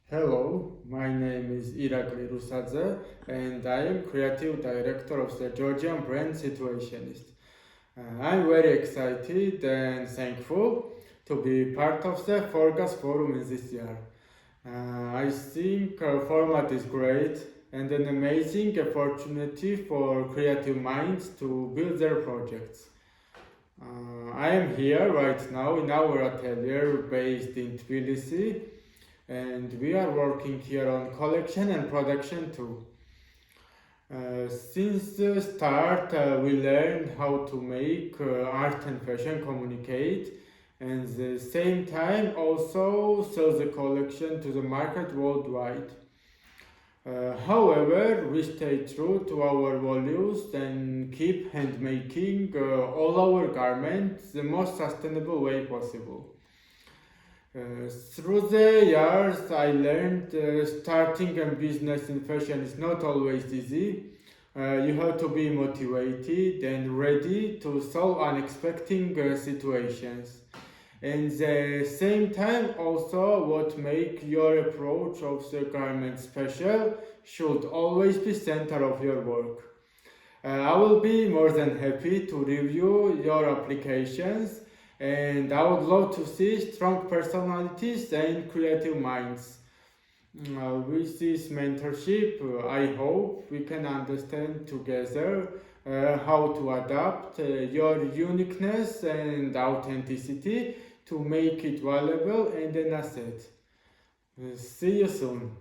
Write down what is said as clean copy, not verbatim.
Hello, my name is Irakli Rusadze and I am creative director of the Georgian brand Situationist. I'm very excited and thankful to be part of the Forgas Forum in this year. I think format is great and an amazing opportunity for creative minds to build their projects. I am here right now in our atelier based in Tbilisi and we are working here on collection and production too. Since the start, we learned how to make art and fashion communicate, and at the same time also sell the collection to the market worldwide. However, we stay true to our values and keep hand making all our garments the most sustainable way possible. Through the years, I learned starting a business in fashion is not always easy. You have to be motivated and ready to solve unexpected situations. And the same time, also, what make your approach of the garment special should always be center of your work. I will be more than happy to review your applications and I would love to see strong personalities and creative minds. With this mentorship, I hope we can understand together how to adapt your uniqueness and authenticity to make it valuable and an asset. See you soon.